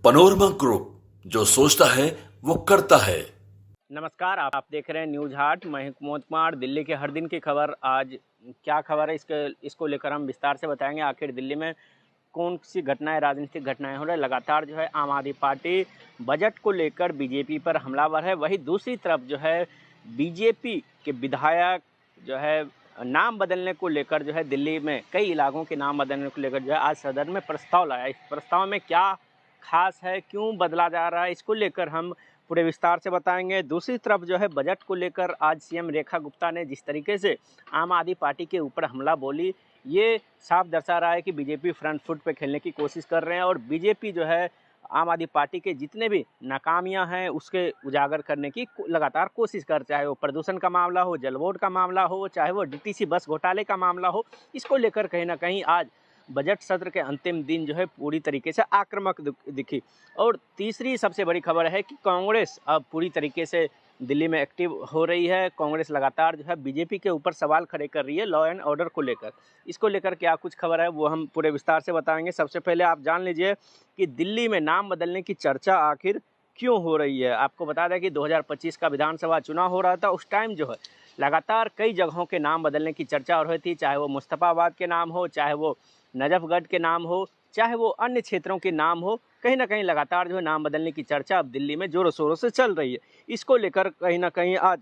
Panorama group, जो सोचता है वो करता है। नमस्कार, आप देख रहे हैं न्यूज हाट। मैं हूं कुमोद कुमार। दिल्ली के हर दिन की खबर आज क्या खबर है इसको लेकर हम विस्तार से बताएंगे। आखिर दिल्ली में कौन सी घटनाएं, राजनीतिक घटनाएं हो रही है। लगातार जो है आम आदमी पार्टी बजट को लेकर बीजेपी पर हमलावर है। वहीं दूसरी तरफ जो है बीजेपी के विधायक जो है नाम बदलने को लेकर जो है दिल्ली में कई इलाकों के नाम बदलने को लेकर जो है आज सदन में प्रस्ताव लाया। इस प्रस्ताव में क्या खास है, क्यों बदला जा रहा है, इसको लेकर हम पूरे विस्तार से बताएंगे। दूसरी तरफ जो है बजट को लेकर आज सीएम रेखा गुप्ता ने जिस तरीके से आम आदमी पार्टी के ऊपर हमला बोली, ये साफ दर्शा रहा है कि बीजेपी फ्रंट फुट पे खेलने की कोशिश कर रहे हैं और बीजेपी जो है आम आदमी पार्टी के जितने भी नाकामियां हैं उसके उजागर करने की लगातार कोशिश कर, चाहे वो प्रदूषण का मामला हो, जल बोर्ड का मामला हो, चाहे वो डीटीसी बस घोटाले का मामला हो। इसको लेकर कहीं ना कहीं आज बजट सत्र के अंतिम दिन जो है पूरी तरीके से आक्रामक दिखी। और तीसरी सबसे बड़ी खबर है कि कांग्रेस अब पूरी तरीके से दिल्ली में एक्टिव हो रही है। कांग्रेस लगातार जो है बीजेपी के ऊपर सवाल खड़े कर रही है लॉ एंड ऑर्डर को लेकर। इसको लेकर क्या कुछ खबर है वो हम पूरे विस्तार से बताएंगे। सबसे पहले आप जान लीजिए कि दिल्ली में नाम बदलने की चर्चा आखिर क्यों हो रही है। आपको बता दें कि 2025 का विधानसभा चुनाव हो रहा था, उस टाइम जो है लगातार कई जगहों के नाम बदलने की चर्चा हो रही थी, चाहे वो मुस्तफाबाद के नाम हो, चाहे वो नजफगढ़ के नाम हो, चाहे वो अन्य क्षेत्रों के नाम हो। कहीं ना कहीं लगातार जो है नाम बदलने की चर्चा अब दिल्ली में जोरों शोरों से चल रही है। इसको लेकर कहीं ना कहीं आज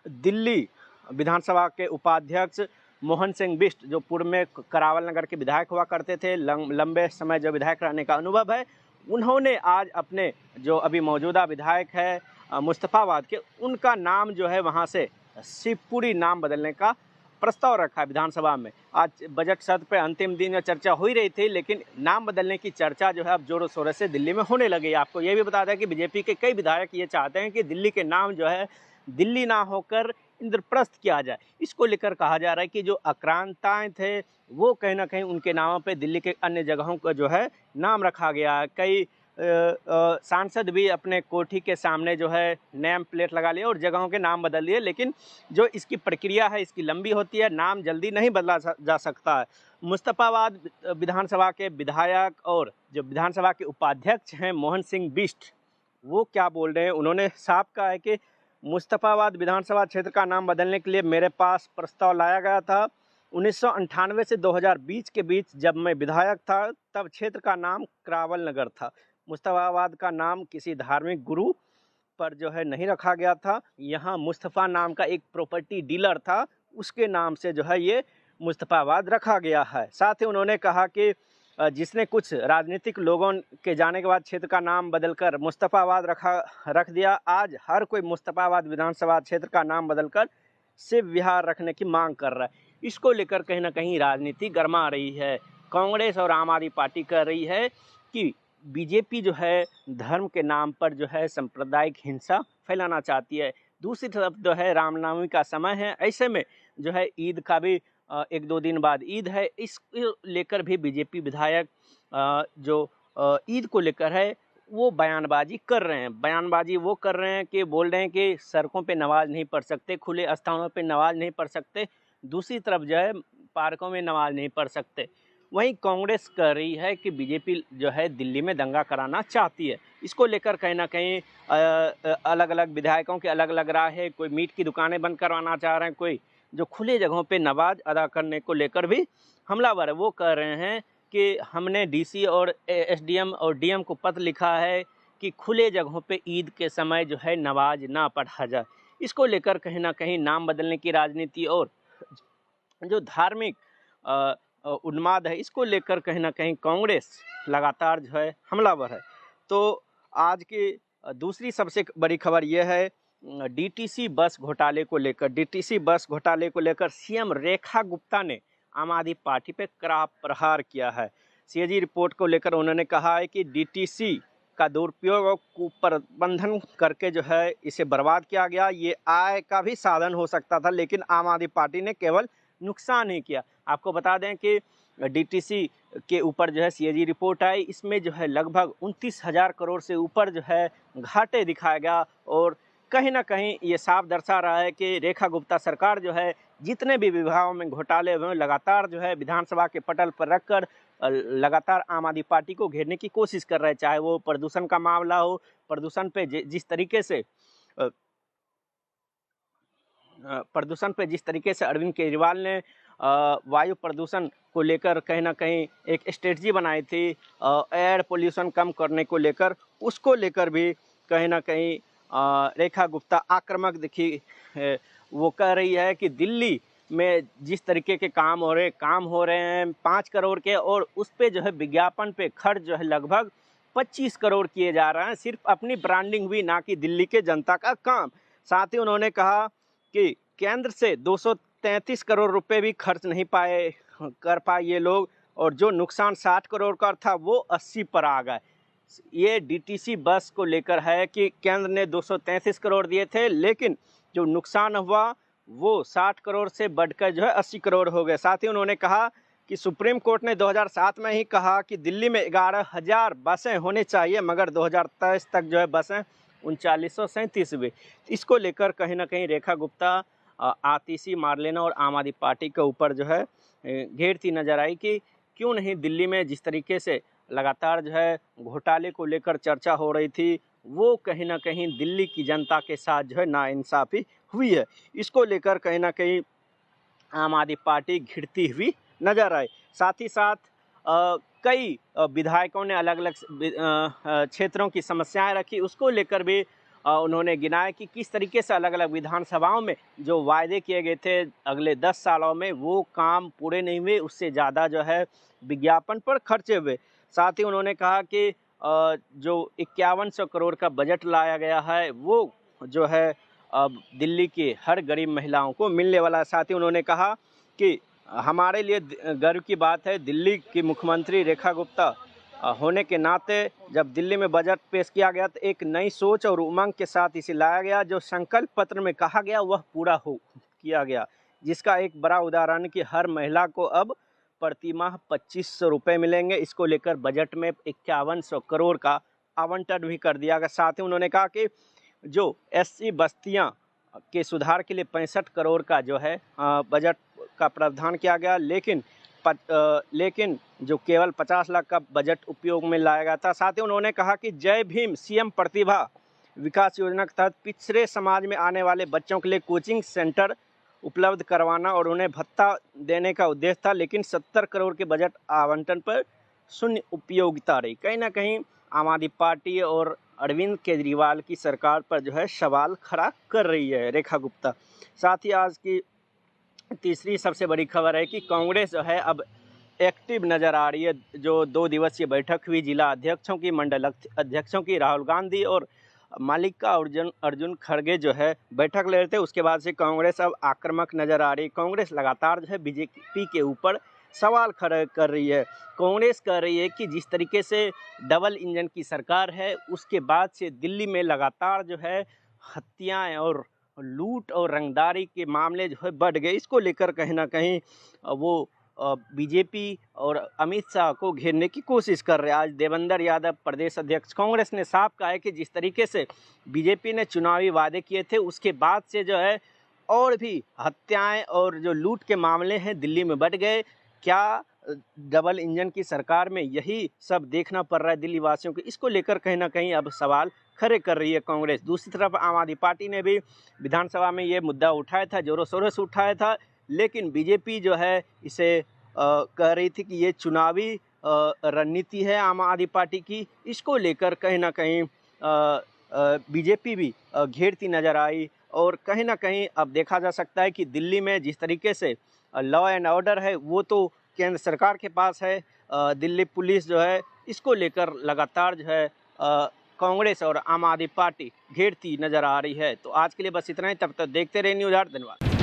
दिल्ली विधानसभा के उपाध्यक्ष मोहन सिंह बिष्ट, जो पूर्व में करावल नगर के विधायक हुआ करते थे, लंबे समय जो विधायक रहने का अनुभव है, उन्होंने आज अपने जो अभी मौजूदा विधायक है मुस्तफाबाद के, उनका नाम जो है वहाँ से शिवपुरी नाम बदलने का प्रस्ताव रखा है विधानसभा में। आज बजट सत्र पे अंतिम दिन में चर्चा हो ही रही थी, लेकिन नाम बदलने की चर्चा जो है अब जोरों शोरों से दिल्ली में होने लगी है। आपको ये भी बता दें कि बीजेपी के कई विधायक ये चाहते हैं कि दिल्ली के नाम जो है दिल्ली ना होकर इंद्रप्रस्थ किया जाए। इसको लेकर कहा जा रहा है कि जो आक्रांताएं थे वो कहीं ना कहीं उनके नामों पे दिल्ली के अन्य जगहों का जो है नाम रखा गया है। कई सांसद भी अपने कोठी के सामने जो है नेम प्लेट लगा लिए और जगहों के नाम बदल दिए, लेकिन जो इसकी प्रक्रिया है इसकी लंबी होती है, नाम जल्दी नहीं बदला जा सकता है। मुस्तफाबाद विधानसभा के विधायक और जो विधानसभा के उपाध्यक्ष हैं मोहन सिंह बिष्ट, वो क्या बोल रहे हैं, उन्होंने साफ कहा है कि मुस्तफाबाद विधानसभा क्षेत्र का नाम बदलने के लिए मेरे पास प्रस्ताव लाया गया था। 1998 से 2020 के बीच जब मैं विधायक था तब क्षेत्र का नाम करावल नगर था। मुस्तफाबाद का नाम किसी धार्मिक गुरु पर जो है नहीं रखा गया था। यहाँ मुस्तफ़ा नाम का एक प्रॉपर्टी डीलर था, उसके नाम से जो है ये मुस्तफाबाद रखा गया है। साथ ही उन्होंने कहा कि जिसने कुछ राजनीतिक लोगों के जाने के बाद क्षेत्र का नाम बदलकर मुस्तफाबाद रख दिया, आज हर कोई मुस्तफाबाद विधानसभा क्षेत्र का नाम बदलकर शिव विहार रखने की मांग कर रहा है। इसको लेकर कहीं ना कहीं राजनीति गर्मा रही है। कांग्रेस और आम आदमी पार्टी कर रही है कि बीजेपी जो है धर्म के नाम पर जो है सांप्रदायिक हिंसा फैलाना चाहती है। दूसरी तरफ जो है रामनवमी का समय है, ऐसे में जो है ईद का भी एक दो दिन बाद ईद है, इस लेकर भी बीजेपी विधायक जो ईद को लेकर है वो बयानबाजी कर रहे हैं। बयानबाजी वो कर रहे हैं कि बोल रहे हैं कि सड़कों पे नमाज नहीं पढ़ सकते, खुले स्थानों पे नमाज नहीं पढ़ सकते, दूसरी तरफ जो है पार्कों में नमाज नहीं पढ़ सकते। वहीं कांग्रेस कह रही है कि बीजेपी जो है दिल्ली में दंगा कराना चाहती है। इसको लेकर कहीं ना कहीं अलग अलग विधायकों के अलग अलग राय है। कोई मीट की दुकानें बंद करवाना चाह रहे हैं, कोई जो खुले जगहों पे नमाज अदा करने को लेकर भी हमलावर है। वो कह रहे हैं कि हमने डीसी और एसडीएम और डीएम को पत्र लिखा है कि खुले जगहों पे ईद के समय जो है नमाज ना पढ़ा जाए। इसको लेकर कहीं ना कहीं नाम बदलने की राजनीति और जो धार्मिक उन्माद है, इसको लेकर कहीं ना कहीं कांग्रेस लगातार जो है हमलावर है। तो आज की दूसरी सबसे बड़ी खबर यह है डीटीसी बस घोटाले को लेकर। डीटीसी बस घोटाले को लेकर सीएम रेखा गुप्ता ने आम आदमी पार्टी पे कड़ा प्रहार किया है। सीएजी रिपोर्ट को लेकर उन्होंने कहा है कि डीटीसी का दुरुपयोग और कुप्रबंधन करके जो है इसे बर्बाद किया गया। ये आय का भी साधन हो सकता था, लेकिन आम आदमी पार्टी ने केवल नुकसान ही किया। आपको बता दें कि डीटीसी के ऊपर जो है सीएजी रिपोर्ट आई, इसमें जो है लगभग 29,000 करोड़ से ऊपर जो है घाटे दिखाया गया और कहीं ना कहीं ये साफ दर्शा रहा है कि रेखा गुप्ता सरकार जो है जितने भी विभागों में घोटाले हुए लगातार जो है विधानसभा के पटल पर रखकर लगातार आम आदमी पार्टी को घेरने की कोशिश कर रहे हैं, चाहे वो प्रदूषण का मामला हो। प्रदूषण पे जिस तरीके से अरविंद केजरीवाल ने वायु प्रदूषण को लेकर कहीं ना कहीं एक स्ट्रेटजी बनाई थी, एयर पोल्यूशन कम करने को लेकर, उसको लेकर भी कहीं ना कहीं रेखा गुप्ता आक्रामक दिखी है। वो कह रही है कि दिल्ली में जिस तरीके के काम हो रहे हैं 5 करोड़ के, और उस पे जो है विज्ञापन पे खर्च जो है लगभग 25 करोड़ किए जा रहे हैं, सिर्फ अपनी ब्रांडिंग भी, ना कि दिल्ली के जनता का काम। साथ ही उन्होंने कहा कि केंद्र से 233 करोड़ रुपए भी खर्च नहीं कर पाए ये लोग, और जो नुकसान 60 करोड़ का था वो 80 पर आ गए। ये डीटीसी बस को लेकर है कि केंद्र ने 233 करोड़ दिए थे, लेकिन जो नुकसान हुआ वो 60 करोड़ से बढ़कर जो है 80 करोड़ हो गए। साथ ही उन्होंने कहा कि सुप्रीम कोर्ट ने 2007 में ही कहा कि दिल्ली में 11,000 बसें होने चाहिए, मगर 2023 तक जो है बसें 3937 हुई। इसको लेकर कहीं ना कहीं रेखा गुप्ता आतिशी, मार्लेना और आम आदमी पार्टी के ऊपर जो है घेरती नजर आई कि क्यों नहीं दिल्ली में जिस तरीके से लगातार जो है घोटाले को लेकर चर्चा हो रही थी, वो कहीं ना कहीं दिल्ली की जनता के साथ जो है नाइंसाफ़ी हुई है। इसको लेकर कहीं ना कहीं आम आदमी पार्टी घिरती हुई नजर आई। साथ ही साथ कई विधायकों ने अलग अलग क्षेत्रों की समस्याएं रखी, उसको लेकर भी उन्होंने गिनाया कि किस तरीके से अलग अलग विधानसभाओं में जो वायदे किए गए थे अगले 10 सालों में वो काम पूरे नहीं हुए, उससे ज़्यादा जो है विज्ञापन पर खर्चे हुए। साथ ही उन्होंने कहा कि जो 5100 करोड़ का बजट लाया गया है वो जो है अब दिल्ली की हर गरीब महिलाओं को मिलने वाला है। साथ ही उन्होंने कहा कि हमारे लिए गर्व की बात है, दिल्ली की मुख्यमंत्री रेखा गुप्ता होने के नाते जब दिल्ली में बजट पेश किया गया तो एक नई सोच और उमंग के साथ इसे लाया गया। जो संकल्प पत्र में कहा गया वह पूरा किया गया, जिसका एक बड़ा उदाहरण कि हर महिला को अब प्रतिमाह 2500 रुपये मिलेंगे। इसको लेकर बजट में 5100 करोड़ का आवंटन भी कर दिया गया। साथ ही उन्होंने कहा कि जो एससी बस्तियां के सुधार के लिए 65 करोड़ का जो है बजट का प्रावधान किया गया, लेकिन जो केवल 50 लाख का बजट उपयोग में लाया गया था। साथ ही उन्होंने कहा कि जय भीम सीएम प्रतिभा विकास योजना के तहत पिछड़े समाज में आने वाले बच्चों के लिए कोचिंग सेंटर उपलब्ध करवाना और उन्हें भत्ता देने का उद्देश्य था, लेकिन 70 करोड़ के बजट आवंटन पर शून्य उपयोगिता रही। कहीं ना कहीं आम आदमी पार्टी और अरविंद केजरीवाल की सरकार पर जो है सवाल खड़ा कर रही है रेखा गुप्ता। साथ ही आज की तीसरी सबसे बड़ी खबर है कि कांग्रेस जो है अब एक्टिव नज़र आ रही है। जो 2 दिवसीय बैठक हुई जिला अध्यक्षों की, मंडल अध्यक्षों की, राहुल गांधी और मल्लिका अर्जुन खड़गे जो है बैठक ले रहे थे, उसके बाद से कांग्रेस अब आक्रामक नज़र आ रही है। कांग्रेस लगातार जो है बीजेपी के ऊपर सवाल खड़े कर रही है। कांग्रेस कह रही है कि जिस तरीके से डबल इंजन की सरकार है उसके बाद से दिल्ली में लगातार जो है हत्याएं और लूट और रंगदारी के मामले जो है बढ़ गए। इसको लेकर कहीं ना कहीं वो बीजेपी और अमित शाह को घेरने की कोशिश कर रहे हैं। आज देवेंद्र यादव प्रदेश अध्यक्ष कांग्रेस ने साफ कहा है कि जिस तरीके से बीजेपी ने चुनावी वादे किए थे उसके बाद से जो है और भी हत्याएं और जो लूट के मामले हैं दिल्ली में बढ़ गए। क्या डबल इंजन की सरकार में यही सब देखना पड़ रहा है दिल्ली वासियों को? इसको लेकर कहीं ना कहीं अब सवाल खड़े कर रही है कांग्रेस। दूसरी तरफ आम आदमी पार्टी ने भी विधानसभा में ये मुद्दा उठाया था, जोरों शोरों से उठाया था, लेकिन बीजेपी जो है इसे कह रही थी कि ये चुनावी रणनीति है आम आदमी पार्टी की। इसको लेकर कहीं ना कहीं बीजेपी भी घेरती नज़र आई और कहीं ना कहीं अब देखा जा सकता है कि दिल्ली में जिस तरीके से लॉ एंड ऑर्डर है वो तो केंद्र सरकार के पास है, दिल्ली पुलिस जो है इसको लेकर लगातार जो है कांग्रेस और आम आदमी पार्टी घेरती नज़र आ रही है। तो आज के लिए बस इतना ही, तब तक देखते रहिए न्यूज़ 8। धन्यवाद।